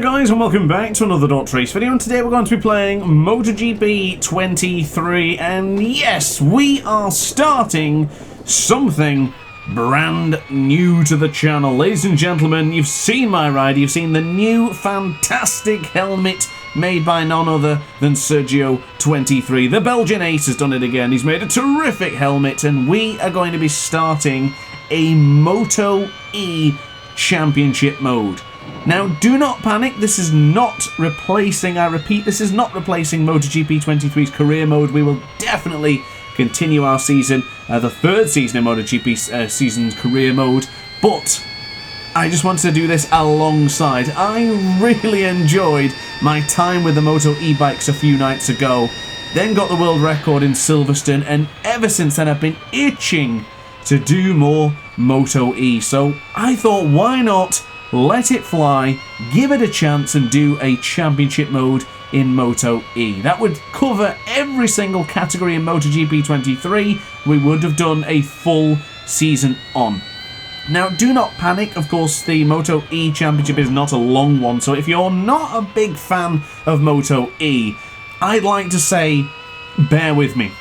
Hi guys, and welcome back to another DrAce video, and today we're going to be playing MotoGP 23, and yes, we are starting something brand new to the channel. Ladies and gentlemen, you've seen my ride, you've seen the new fantastic helmet made by none other than Sergio23. The Belgian ace has done it again. He's made a terrific helmet, and we are going to be starting a Moto E championship mode. Now, do not panic, this is not replacing, I repeat, this is not replacing MotoGP 23's career mode. We will definitely continue our season, the third season of MotoGP season's career mode, but I just wanted to do this alongside. I really enjoyed my time with the Moto E bikes a few nights ago, then got the world record in Silverstone, and ever since then I've been itching to do more Moto E. So I thought, why not let it fly, give it a chance, and do a championship mode in Moto E. That would cover every single category in MotoGP 23. We would have done a full season on. Now, do not panic. Of course, the Moto E championship is not a long one, so if you're not a big fan of Moto E, I'd like to say, bear with me.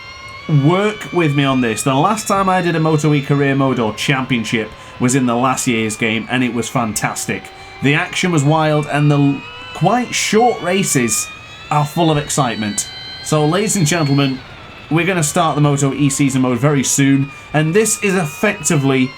Work with me on this. The last time I did a Moto E career mode or championship was in the last year's game, and it was fantastic. The action was wild, and the quite short races are full of excitement. So, ladies and gentlemen, we're going to start the Moto E season mode very soon, and this is effectively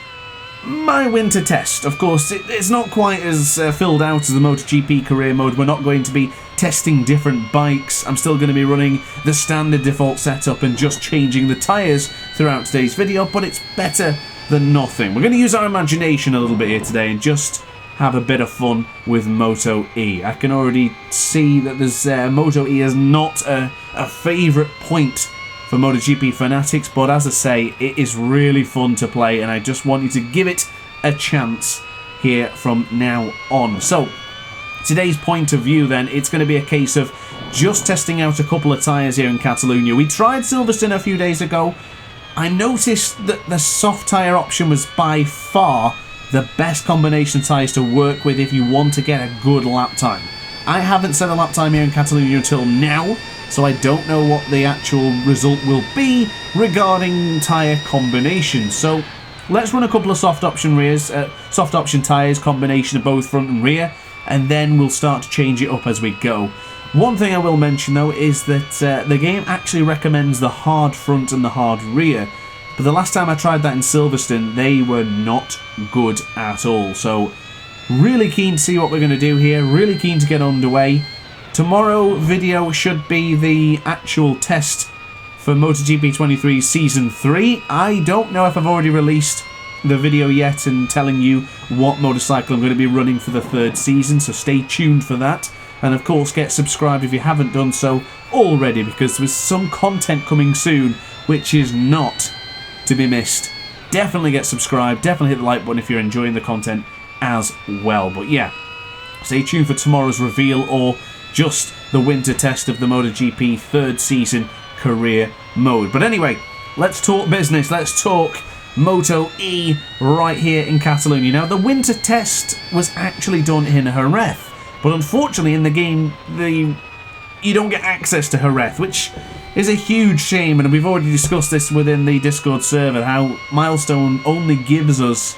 my winter test. Of course, it's not quite as filled out as the MotoGP career mode. We're not going to be testing different bikes. I'm still going to be running the standard default setup and just changing the tyres throughout today's video, but it's better than nothing. We're going to use our imagination a little bit here today and just have a bit of fun with Moto E. I can already see that there's Moto E is not a favourite point for MotoGP fanatics, but as I say, it is really fun to play, and I just want you to give it a chance here from now on. So, today's point of view then, it's going to be a case of just testing out a couple of tyres here in Catalunya. We tried Silverstone a few days ago. I noticed that the soft tyre option was by far the best combination of tyres to work with if you want to get a good lap time. I haven't set a lap time here in Catalunya until now, so I don't know what the actual result will be regarding tyre combinations. So let's run a couple of soft option tyres, combination of both front and rear, and then we'll start to change it up as we go. One thing I will mention though is that the game actually recommends the hard front and the hard rear, but the last time I tried that in Silverstone, they were not good at all. So really keen to see what we're going to do here, really keen to get underway. Tomorrow video should be the actual test for MotoGP 23 Season 3. I don't know if I've already released the video yet and telling you what motorcycle I'm going to be running for the third season, so stay tuned for that. And of course, get subscribed if you haven't done so already, because there's some content coming soon which is not to be missed. Definitely get subscribed, definitely hit the like button if you're enjoying the content as well. But yeah, stay tuned for tomorrow's reveal or just the winter test of the MotoGP third season career mode. But anyway, let's talk business, let's talk Moto E right here in Catalonia. Now, the winter test was actually done in Jerez, but unfortunately in the game you don't get access to Jerez, which is a huge shame, and we've already discussed this within the Discord server, how Milestone only gives us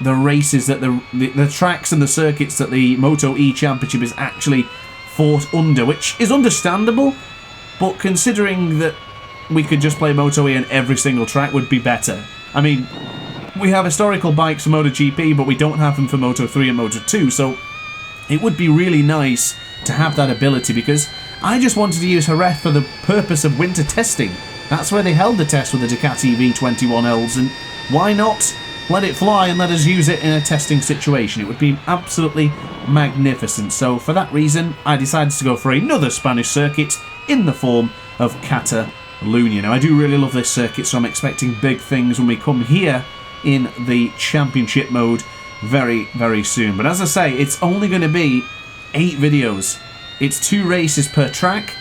the races that the tracks and the circuits that the Moto E Championship is actually fought under, which is understandable, but considering that we could just play Moto E on every single track would be better. I mean, we have historical bikes for MotoGP, but we don't have them for Moto 3 and Moto 2, so it would be really nice to have that ability, because I just wanted to use Jerez for the purpose of winter testing. That's where they held the test with the Ducati V21Ls, and why not let it fly and let us use it in a testing situation? It would be absolutely magnificent. So for that reason, I decided to go for another Spanish circuit in the form of Catalunya. Now, I do really love this circuit, so I'm expecting big things when we come here in the championship mode very, very soon. But as I say, it's only going to be 8 videos. It's 2 races per track,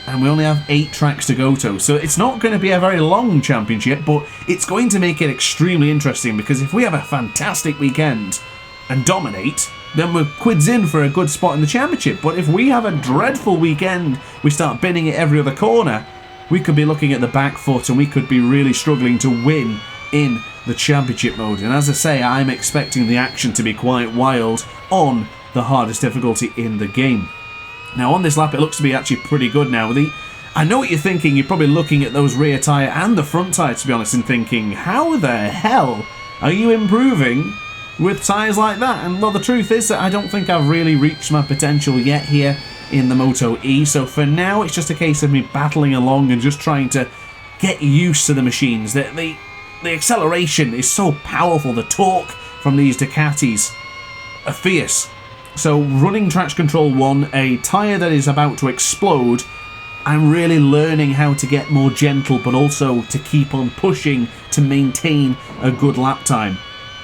and we only have 8 tracks to go to. So it's not going to be a very long championship, but it's going to make it extremely interesting, because if we have a fantastic weekend and dominate, then we're quids in for a good spot in the championship. But if we have a dreadful weekend, we start binning it every other corner, we could be looking at the back foot and we could be really struggling to win in the championship mode. And as I say, I'm expecting the action to be quite wild on the hardest difficulty in the game. Now on this lap it looks to be actually pretty good now. I know what you're thinking, you're probably looking at those rear tyre and the front tyre to be honest and thinking, how the hell are you improving with tyres like that? And well, the truth is that I don't think I've really reached my potential yet here in the Moto E, so for now it's just a case of me battling along and just trying to get used to the machines. The acceleration is so powerful, the torque from these Ducatis are fierce. So running Traction Control 1, a tyre that is about to explode, I'm really learning how to get more gentle but also to keep on pushing to maintain a good lap time.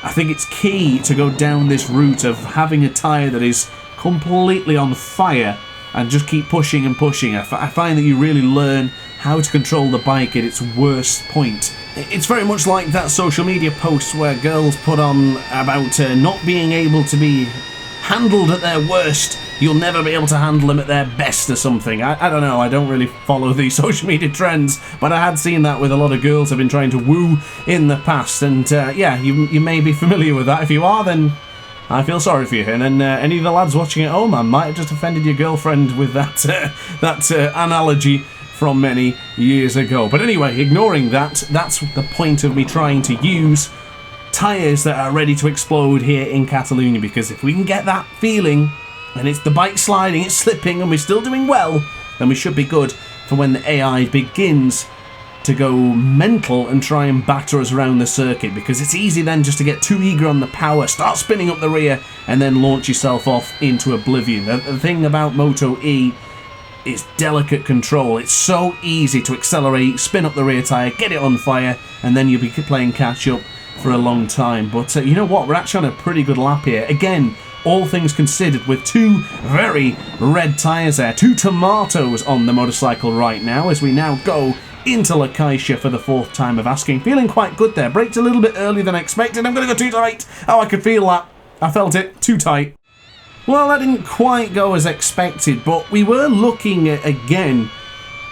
I think it's key to go down this route of having a tyre that is completely on fire and just keep pushing and pushing. I find that you really learn how to control the bike at its worst point. It's very much like that social media post where girls put on about not being able to be handled at their worst. You'll never be able to handle them at their best or something. I don't know, I don't really follow the social media trends, but I had seen that with a lot of girls I've been trying to woo in the past, and yeah, you may be familiar with that. If you are, then I feel sorry for you. And then any of the lads watching at home, I might have just offended your girlfriend with that analogy from many years ago. But anyway, ignoring that, that's the point of me trying to use tyres that are ready to explode here in Catalunya, because if we can get that feeling and it's the bike sliding, it's slipping and we're still doing well, then we should be good for when the AI begins to go mental and try and batter us around the circuit, because it's easy then just to get too eager on the power, start spinning up the rear and then launch yourself off into oblivion. The thing about Moto E is delicate control. It's so easy to accelerate, spin up the rear tyre, get it on fire, and then you'll be playing catch up for a long time. But you know what, we're actually on a pretty good lap here. Again, all things considered, with two very red tyres there, two tomatoes on the motorcycle right now, as we now go into Locatia for the fourth time of asking. Feeling quite good there. Braked a little bit earlier than expected. I'm going to go too tight. Oh, I could feel that. I felt it. Too tight. Well, that didn't quite go as expected, but we were looking at, again,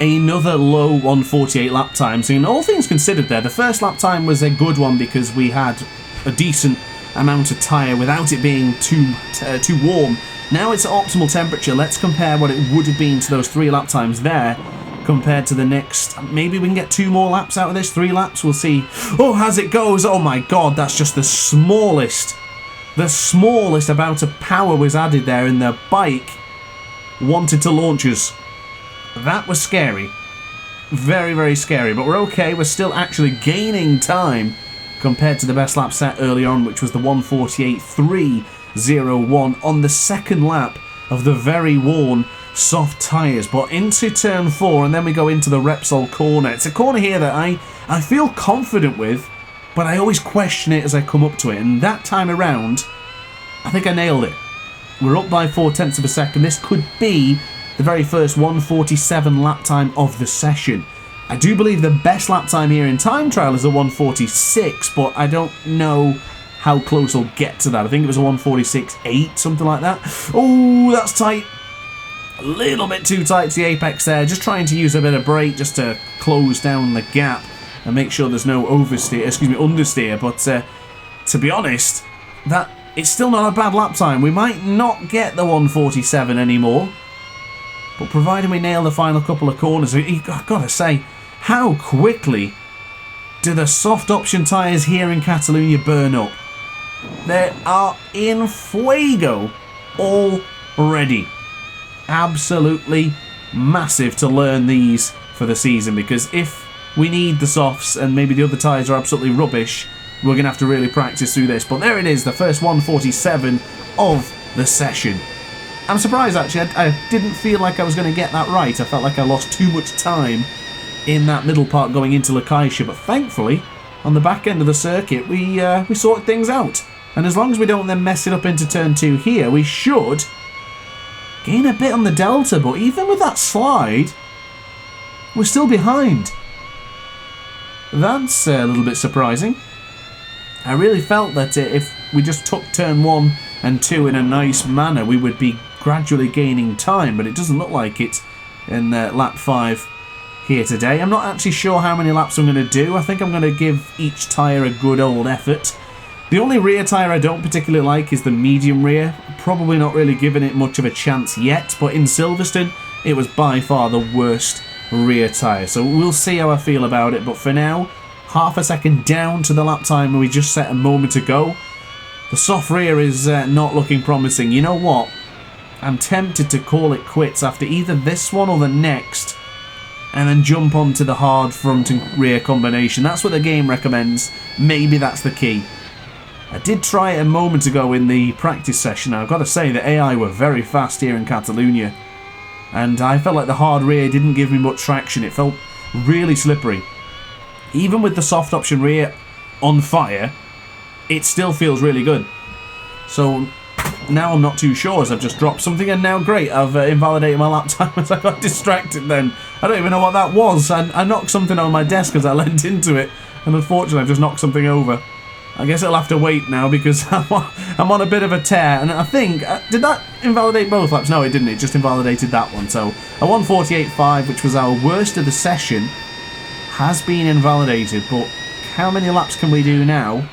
another low 148 lap time. So in all things considered there, the first lap time was a good one because we had a decent amount of tyre without it being too warm. Now it's at optimal temperature. Let's compare what it would have been to those 3 lap times there compared to the next. Maybe we can get 2 more laps out of this, 3 laps, we'll see. Oh, as it goes, oh my god, that's just the smallest amount of power was added there, and the bike wanted to launch us. That was scary. Very, very scary, but we're okay. We're still actually gaining time compared to the best lap set early on, which was the 148.301 on the second lap of the very worn soft tyres. But into turn 4, and then we go into the Repsol corner. It's a corner here that I feel confident with, but I always question it as I come up to it, and that time around, I think I nailed it. We're up by 0.4 of a second. This could be the very first 147 lap time of the session. I do believe the best lap time here in time trial is a 146, but I don't know how close I'll get to that. I think it was a 146.8, something like that. Oh, that's tight. A little bit too tight to the apex there. Just trying to use a bit of brake just to close down the gap and make sure there's no understeer. But to be honest, that it's still not a bad lap time. We might not get the 147 anymore, but providing we nail the final couple of corners, I've got to say, how quickly do the soft option tyres here in Catalunya burn up? They are in fuego already. Absolutely massive to learn these for the season, because if we need the softs and maybe the other tyres are absolutely rubbish, we're going to have to really practice through this. But there it is, the first 147 of the session. I'm surprised actually, I didn't feel like I was going to get that right. I felt like I lost too much time in that middle part going into Locatia, but thankfully on the back end of the circuit we sorted things out, and as long as we don't then mess it up into turn 2 here, we should gain a bit on the delta. But even with that slide, we're still behind. That's a little bit surprising. I really felt that if we just took turn 1 and 2 in a nice manner, we would be gradually gaining time, but it doesn't look like it in lap 5 here today. I'm not actually sure how many laps I'm going to do. I think I'm going to give each tyre a good old effort. The only rear tyre I don't particularly like is the medium rear. Probably not really giving it much of a chance yet, but in Silverstone, it was by far the worst rear tyre. So we'll see how I feel about it, but for now, half a second down to the lap time we just set a moment ago. The soft rear is not looking promising. You know what? I'm tempted to call it quits after either this one or the next, and then jump onto the hard front and rear combination. That's what the game recommends. Maybe that's the key. I did try it a moment ago in the practice session. I've got to say the AI were very fast here in Catalunya, and I felt like the hard rear didn't give me much traction. It felt really slippery. Even with the soft option rear on fire, it still feels really good. So now I'm not too sure, as I've just dropped something, and now great, I've invalidated my lap time as I got distracted then. I don't even know what that was. I knocked something on my desk as I leant into it, and unfortunately I've just knocked something over. I guess it'll have to wait now because I'm on a bit of a tear, and I think, did that invalidate both laps? No, it didn't, it just invalidated that one. So a 1:48.5, which was our worst of the session, has been invalidated, but how many laps can we do now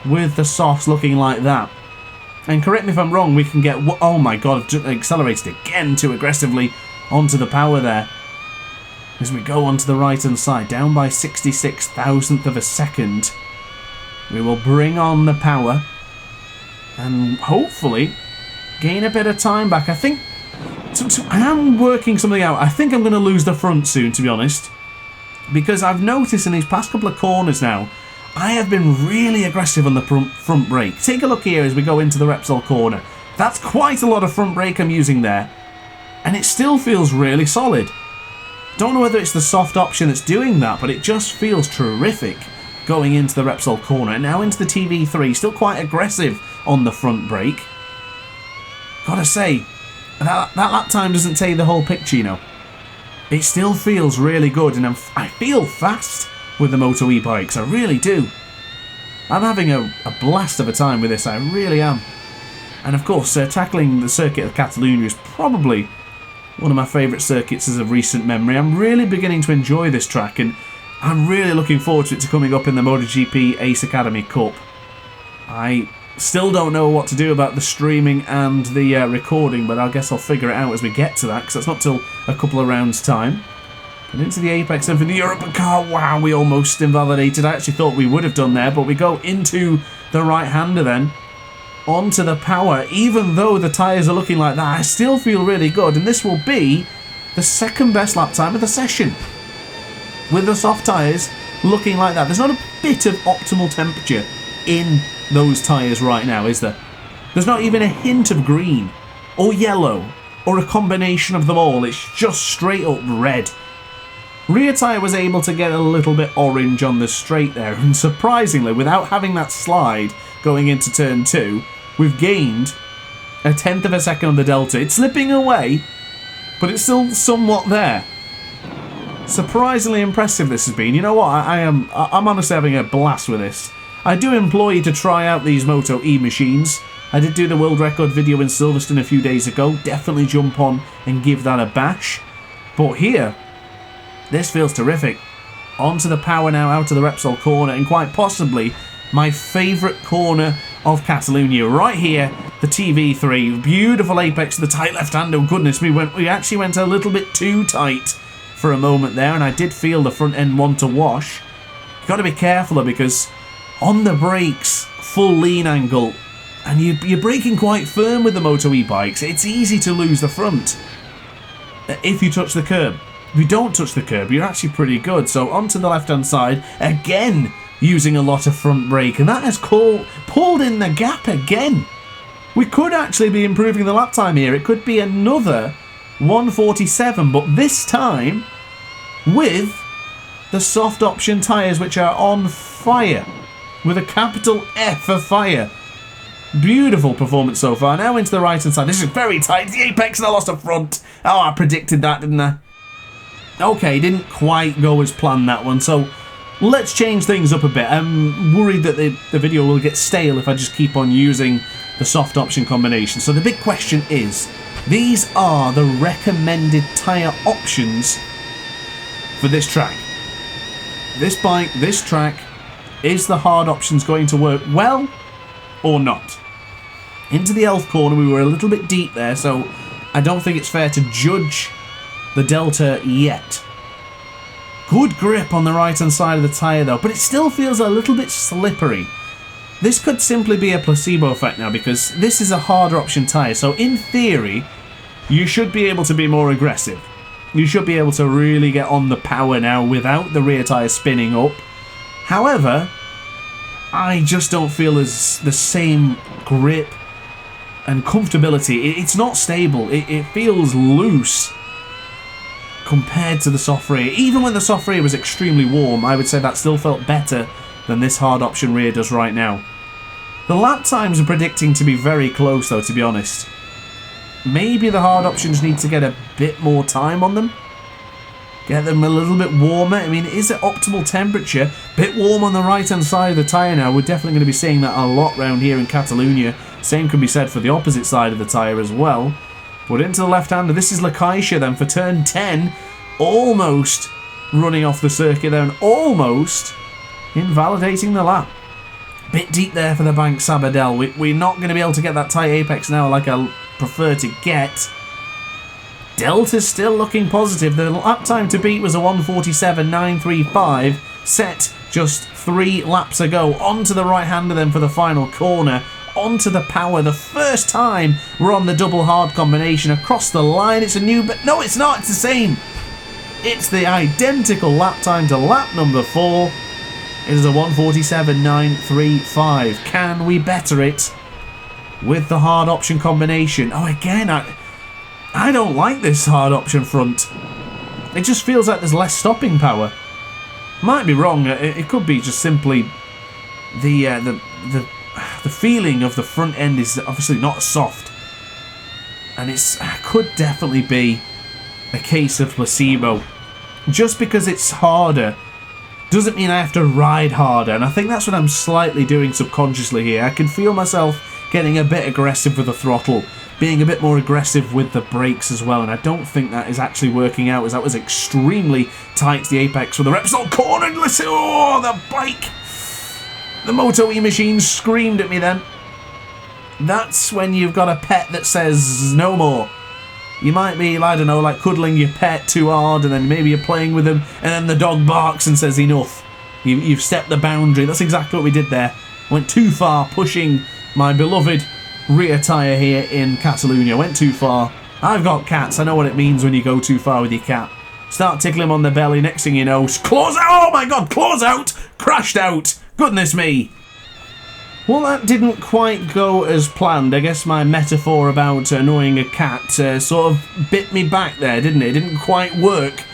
with the softs looking like that? And correct me if I'm wrong, we can get... Oh my god, I've just accelerated again too aggressively onto the power there. As we go onto the right hand side, down by 66,000th of a second. We will bring on the power and hopefully gain a bit of time back. I think... I am working something out. I think I'm going to lose the front soon, to be honest. Because I've noticed in these past couple of corners now, I have been really aggressive on the front brake. Take a look here as we go into the Repsol corner. That's quite a lot of front brake I'm using there, and it still feels really solid. Don't know whether it's the soft option that's doing that, but it just feels terrific going into the Repsol corner. And now into the TV3, still quite aggressive on the front brake. Gotta say, that lap time doesn't tell you the whole picture, you know. It still feels really good, and I feel fast with the Moto E bikes, I really do. I'm having a blast of a time with this, I really am. And of course, tackling the circuit of Catalunya is probably one of my favourite circuits as of recent memory. I'm really beginning to enjoy this track, and I'm really looking forward to it coming up in the MotoGP Ace Academy Cup. I still don't know what to do about the streaming and the recording, but I guess I'll figure it out as we get to that, because that's not till a couple of rounds' time. And into the apex and for the European car. Wow, we almost invalidated. I actually thought we would have done there, but we go into the right-hander then. Onto the power. Even though the tyres are looking like that, I still feel really good. And this will be the second best lap time of the session. With the soft tyres looking like that. There's not a bit of optimal temperature in those tyres right now, is there? There's not even a hint of green or yellow or a combination of them all. It's just straight up red. Rear tyre was able to get a little bit orange on the straight there, and surprisingly, without having that slide going into turn 2, we've gained a 1/10 of a second on the delta. It's slipping away, but it's still somewhat there. Surprisingly impressive this has been. You know what, I'm honestly having a blast with this. I do implore you to try out these Moto E machines. I did do the world record video in Silverstone a few days ago. Definitely jump on and give that a bash. But here, this feels terrific. Onto the power now, out of the Repsol corner, and quite possibly my favourite corner of Catalunya. Right here, the TV3. Beautiful apex to the tight left-hand. Oh goodness me, we actually went a little bit too tight for a moment there, and I did feel the front end want to wash. You've got to be careful because on the brakes, full lean angle, and you're braking quite firm with the Moto E bikes. It's easy to lose the front if you touch the curb. If you don't touch the curb, you're actually pretty good. So onto the left-hand side, again, using a lot of front brake, and that has pulled in the gap again. We could actually be improving the lap time here. It could be another 1:47, but this time with the soft option tyres, which are on fire, with a capital F for fire. Beautiful performance so far. Now into the right-hand side. This is very tight. The apex, and I lost a front. Oh, I predicted that, didn't I? Okay, didn't quite go as planned, that one, so let's change things up a bit. I'm worried that the video will get stale if I just keep on using the soft option combination. So the big question is, these are the recommended tyre options for this track. This bike, this track, is the hard options going to work well or not? Into the 11th corner, we were a little bit deep there, so I don't think it's fair to judge the delta yet. Good grip on the right-hand side of the tyre though, but it still feels a little bit slippery. This could simply be a placebo effect now, because this is a harder option tyre, so in theory, you should be able to be more aggressive. You should be able to really get on the power now without the rear tyre spinning up. However, I just don't feel as the same grip and comfortability. It's not stable. It feels loose compared to the soft rear. Even when the soft rear was extremely warm, I would say that still felt better than this hard option rear does right now. The lap times are predicting to be very close though, to be honest. Maybe the hard options need to get a bit more time on them. Get them a little bit warmer. I mean, is it optimal temperature? Bit warm on the right-hand side of the tyre now. We're definitely going to be seeing that a lot around here in Catalunya. Same can be said for the opposite side of the tyre as well. But into the left-hander. This is Lakaisha then for turn 10. Almost running off the circuit there and almost invalidating the lap. Bit deep there for the Bank Sabadell. We're not going to be able to get that tight apex now like I prefer to get. Delta's still looking positive. The lap time to beat was a 1:47.935, set just 3 laps ago. Onto the right-hander then for the final corner. Onto the power. The first time we're on the double hard combination across the line. It's a new, but no, it's not. It's the same. It's the identical lap time to lap number 4. It is a 1:47.935. Can we better it with the hard option combination? Oh, again, I don't like this hard option front. It just feels like there's less stopping power. Might be wrong. It could be just simply the feeling of the front end is obviously not soft, and it could definitely be a case of placebo. Just because it's harder doesn't mean I have to ride harder, and I think that's what I'm slightly doing subconsciously here. I can feel myself getting a bit aggressive with the throttle, being a bit more aggressive with the brakes as well, and I don't think that is actually working out, as that was extremely tight to the apex for the Repsol corner. And listen, oh, the bike, the Moto E machine screamed at me then. That's when you've got a pet that says no more. You might be, I don't know, like cuddling your pet too hard, and then maybe you're playing with them, and then the dog barks and says enough. You've stepped the boundary. That's exactly what we did there. Went too far, pushing my beloved rear tyre here in Catalunya. Went too far. I've got cats. I know what it means when you go too far with your cat. Start tickling him on the belly. Next thing you know, claws out. Oh my god, claws out. Crashed out. Goodness me. Well, that didn't quite go as planned. I guess my metaphor about annoying a cat sort of bit me back there, didn't it? It didn't quite work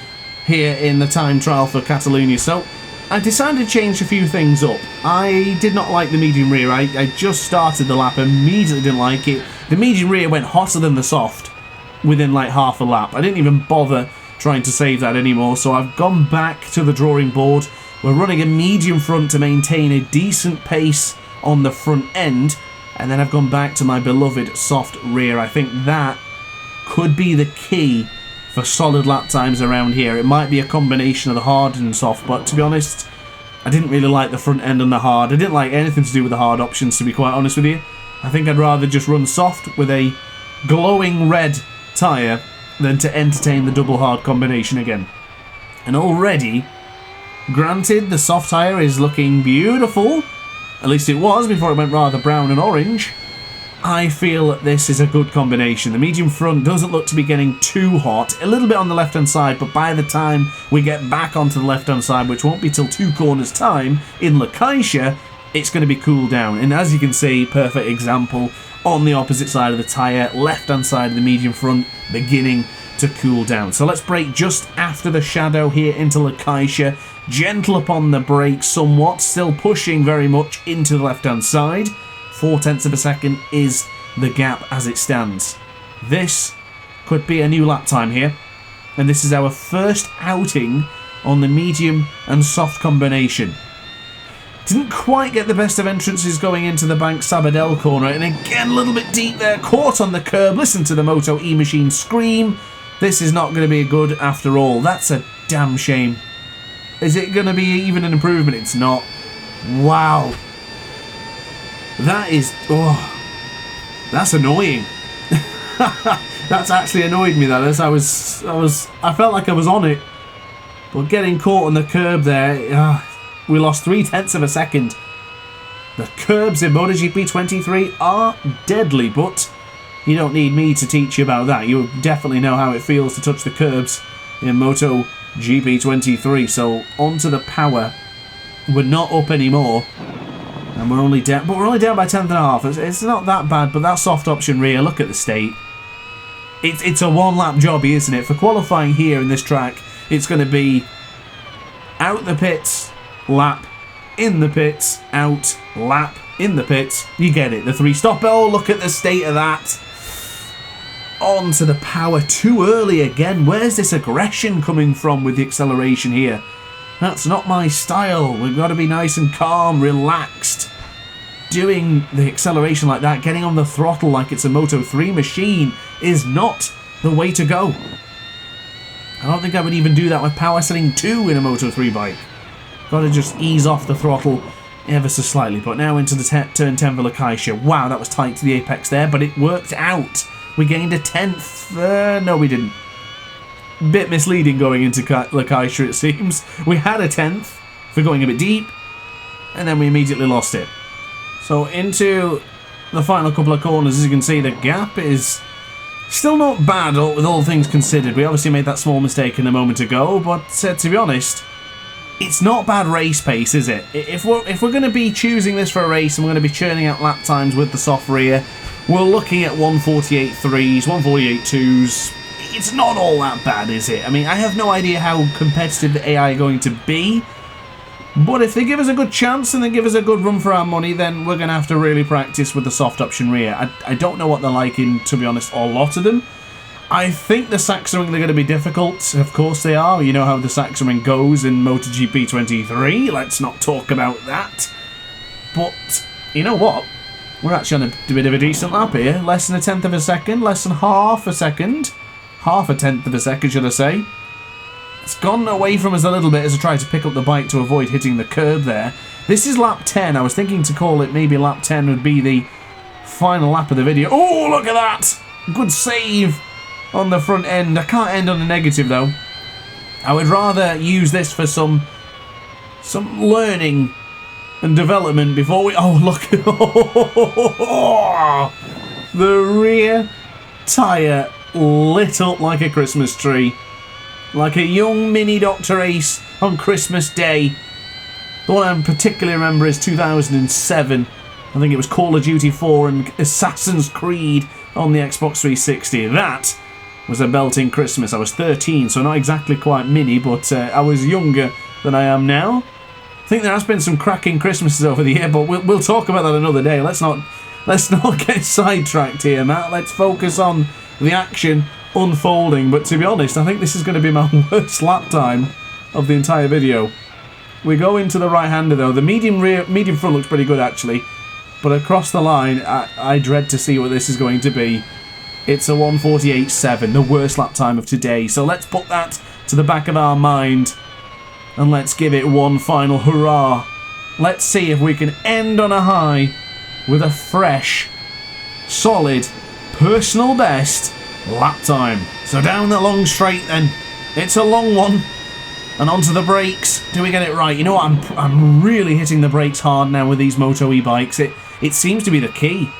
here in the time trial for Catalunya. So I decided to change a few things up. I did not like the medium rear. I just started the lap, immediately didn't like it. The medium rear went hotter than the soft within like half a lap. I didn't even bother trying to save that anymore, so I've gone back to the drawing board. We're running a medium front to maintain a decent pace on the front end, and then I've gone back to my beloved soft rear. I think that could be the key for solid lap times around here. It might be a combination of the hard and soft, but to be honest, I didn't really like the front end and the hard. I didn't like anything to do with the hard options, to be quite honest with you. I think I'd rather just run soft with a glowing red tyre than to entertain the double hard combination again. And already, granted, the soft tyre is looking beautiful. At least it was before it went rather brown and orange. I feel that this is a good combination. The medium front doesn't look to be getting too hot. A little bit on the left-hand side, but by the time we get back onto the left-hand side, which won't be till 2 corners time, in Lakaisha, it's going to be cooled down. And as you can see, perfect example, on the opposite side of the tyre, left-hand side of the medium front, beginning to cool down. So let's brake just after the shadow here into Lakaisha. Gentle upon the brakes somewhat, still pushing very much into the left-hand side. 0.4 of a second is the gap as it stands. This could be a new lap time here, and this is our first outing on the medium and soft combination. Didn't quite get the best of entrances going into the Bank Sabadell corner, and again a little bit deep there, caught on the curb. Listen to the Moto E machine scream. This is not going to be good after all. That's a damn shame. Is it going to be even an improvement? It's not. Wow. That is... oh, that's annoying. That's actually annoyed me, that is. I felt like I was on it, but getting caught on the curb there, we lost 0.3 of a second. The curbs in MotoGP 23 are deadly, but you don't need me to teach you about that. You definitely know how it feels to touch the curbs in MotoGP 23. So onto the power. We're not up anymore, and we're only down, but we're only down by 10.5. It's not that bad, but that soft option rear, look at the state. It's a one-lap jobby, isn't it? For qualifying here in this track, it's going to be out the pits, lap, in the pits, out, lap, in the pits. You get it, the 3-stop. Oh, look at the state of that. On to the power, too early again. Where's this aggression coming from with the acceleration here? That's not my style. We've got to be nice and calm, relaxed. Doing the acceleration like that, getting on the throttle like it's a Moto 3 machine is not the way to go. I don't think I would even do that with power setting 2 in a Moto 3 bike. Got to just ease off the throttle ever so slightly. But now into the turn 10 for Lakaisha. Wow, that was tight to the apex there, but it worked out. We gained a 10th. No, we didn't. Bit misleading going into Lakaisha, it seems. We had a 10th for going a bit deep, and then we immediately lost it. So into the final couple of corners, as you can see, the gap is still not bad with all things considered. We obviously made that small mistake in a moment ago, but to be honest, it's not bad race pace, is it? If we're going to be choosing this for a race and we're going to be churning out lap times with the soft rear, we're looking at 1:48.3s, 1:48.2s. It's not all that bad, is it? I mean, I have no idea how competitive the AI are going to be, but if they give us a good chance and they give us a good run for our money, then we're going to have to really practice with the soft option rear. I don't know what they're like in, to be honest, a lot of them. I think the Saxering, they're going to be difficult. Of course they are. You know how the Saxering goes in MotoGP 23. Let's not talk about that. But, you know what? We're actually on a bit of a decent lap here. Less than 1/10 of a second. Less than half a second. Half a 10th of a second, should I say. It's gone away from us a little bit as I try to pick up the bike to avoid hitting the curb there. This is lap 10. I was thinking to call it maybe lap 10 would be the final lap of the video. Oh, look at that! Good save on the front end. I can't end on a negative, though. I would rather use this for some learning and development before we... Oh, look. The rear tyre lit up like a Christmas tree. Like a young mini Dr. Ace on Christmas Day. The one I particularly remember is 2007. I think it was Call of Duty 4 and Assassin's Creed on the Xbox 360. That was a belting Christmas. I was 13, so not exactly quite mini, but I was younger than I am now. I think there has been some cracking Christmases over the year, but we'll talk about that another day. Let's not get sidetracked here, Matt. Let's focus on the action unfolding. But to be honest, I think this is going to be my worst lap time of the entire video. We go into the right-hander though. The medium front looks pretty good actually, but across the line, I dread to see what this is going to be. It's a 1:48.7, the worst lap time of today. So let's put that to the back of our mind, and let's give it one final hurrah. Let's see if we can end on a high with a fresh, solid, personal best lap time. So down the long straight then. It's a long one. And onto the brakes. Do we get it right? You know what? I'm really hitting the brakes hard now with these Moto E bikes. It seems to be the key.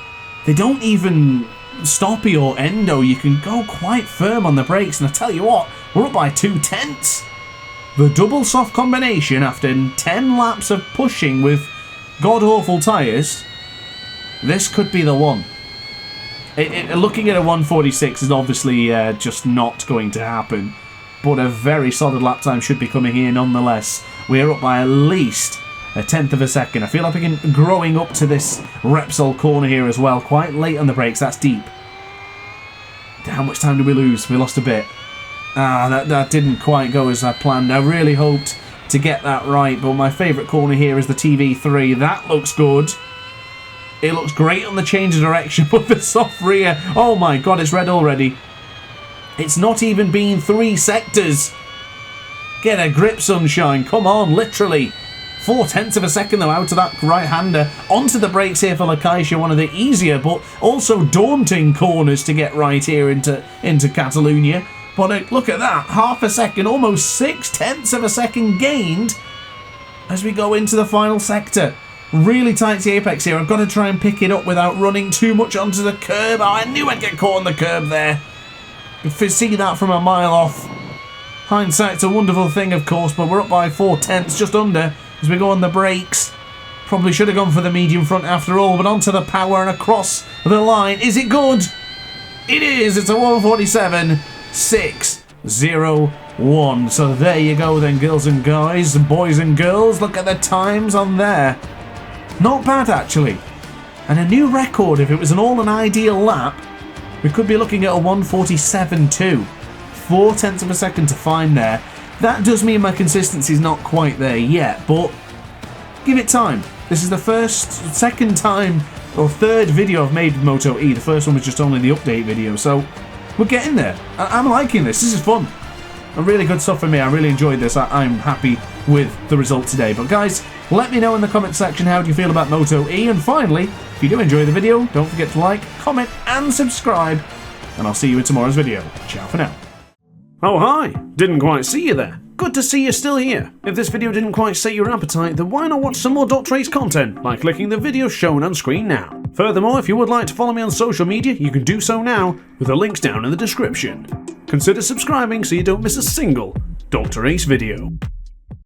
They don't even stoppy or endo. You can go quite firm on the brakes. And I tell you what, we're up by 2/10. The double soft combination after 10 laps of pushing with god-awful tyres. This could be the one. Looking at a 1:46 is obviously just not going to happen. But a very solid lap time should be coming here nonetheless. We're up by at least a 1/10 of a second. I feel like we're growing up to this Repsol corner here as well. Quite late on the brakes. That's deep. How much time did we lose? We lost a bit. That didn't quite go as I planned. I really hoped to get that right. But my favourite corner here is the TV3. That looks good. It looks great on the change of direction with the soft rear. Oh my god, it's red already. It's not even been 3 sectors. Get a grip, sunshine. Come on, literally. 0.4 of a second though out of that right-hander. Onto the brakes here for Lakaisha, one of the easier but also daunting corners to get right here into Catalunya. But look at that, half a second, almost 0.6 of a second gained as we go into the final sector. Really tight to the apex here. I've got to try and pick it up without running too much onto the curb. Oh, I knew I'd get caught on the curb there. You can see that from a mile off. Hindsight's a wonderful thing, of course, but we're up by 0.4, just under, as we go on the brakes. Probably should have gone for the medium front after all, but onto the power and across the line. Is it good? It is. It's a 1:47.601. So there you go then, girls and guys, boys and girls. Look at the times on there. Not bad, actually. And a new record. If it was an ideal lap, we could be looking at a 1:47.2. 0.4 of a second to find there. That does mean my consistency is not quite there yet, but give it time. This is the second time or third video I've made with Moto E. The first one was just only the update video, so we're getting there. I'm liking this. This is fun. A really good stuff for me. I really enjoyed this. I'm happy with the result today. But guys, let me know in the comment section how do you feel about Moto E. And finally, if you do enjoy the video, don't forget to like, comment and subscribe. And I'll see you in tomorrow's video. Ciao for now. Oh hi, didn't quite see you there. Good to see you're still here. If this video didn't quite set your appetite, then why not watch some more DrAce content by clicking the video shown on screen now. Furthermore, if you would like to follow me on social media, you can do so now with the links down in the description. Consider subscribing so you don't miss a single DrAce video.